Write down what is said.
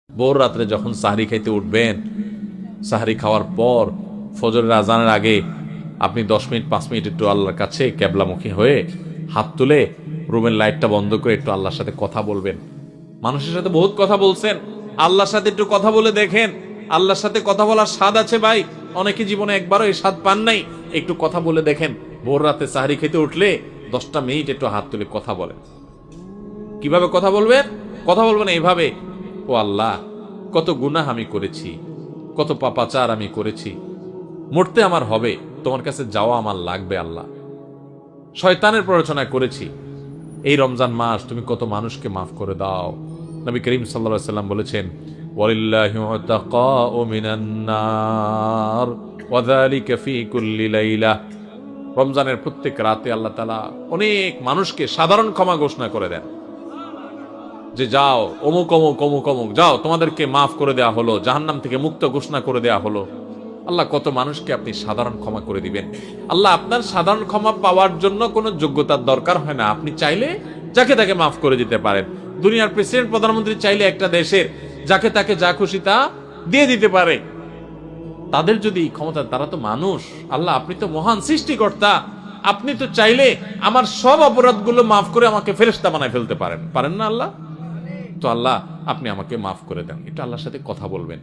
ভোর রাত্রে যখন সাহরি খাইতে উঠবেন, সাহরি খাওয়ার পর ফজরের আজানের আগে আপনি 10 মিনিট 5 মিনিট একটু আল্লাহর কাছে ক্যাবলামুখী হয়ে হাত তুলে রুমের লাইটটা বন্ধ করে একটু আল্লাহর সাথে কথা বলবেন। মানুষের সাথে বহুত কথা বলছেন, আল্লাহর সাথে একটু কথা বলে দেখেন। আল্লাহর সাথে কথা বলার স্বাদ আছে ভাই, অনেকে জীবনে একবারও এই স্বাদ পান নাই। একটু কথা বলে দেখেন। ভোর রাতে সাহরি খেতে উঠলে 10টা মিনিট একটু হাত তুলে কথা বলেন। কিভাবে কথা বলবেন? কথা বলবেন এইভাবে, ও আল্লাহ, কত গুনাহ আমি করেছি, কত পাপাচার আমি করেছি, মরতে আমার হবে, তোমার কাছে যাওয়া আমার লাগবে আল্লাহ। শয়তানের প্ররোচনা করেছি, এই রমজান মাস তুমি কত মানুষকে মাফ করে দাও। নবী করিম সাল্লাল্লাহু আলাইহি ওয়াসাল্লাম বলেছেন, ওয়ালিল্লাহি উতাকাউ মিনান নার ওয়া যালিকা ফি কুল্লি লাইলা। রমজানের প্রত্যেক রাতে আল্লাহ তাআলা অনেক মানুষকে সাধারণ ক্ষমা ঘোষণা করে দেন, যে যাও অমুক অমুক অমুক অমুক যাও, তোমাদেরকে মাফ করে দেওয়া হলো, জাহান্নাম থেকে মুক্ত ঘোষণা করে দেওয়া হলো। আল্লাহ কত মানুষকে আপনি সাধারণ ক্ষমা করে দিবেন। আল্লাহ আপনার সাধারণ ক্ষমা পাওয়ার জন্য কোনো যোগ্যতার দরকার হয় না, আপনি চাইলে যাকে তাকে মাফ করে দিতে পারেন। দুনিয়ার প্রেসিডেন্ট প্রধানমন্ত্রী চাইলে একটা দেশের যাকে তাকে যা খুশি তা দিয়ে দিতে পারে। তাদের যদি ক্ষমতা, তারা তো মানুষ। আল্লাহ আপনি তো মহান সৃষ্টিকর্তা, আপনি তো চাইলে আমার সব অপরাধগুলো মাফ করে আমাকে ফেরেশতা বানায় ফেলতে পারেন, পারেন না আল্লাহ? তো আল্লাহ আপনি আমাকে মাফ করে দেন। এটা আল্লাহর সাথে কথা বলবেন।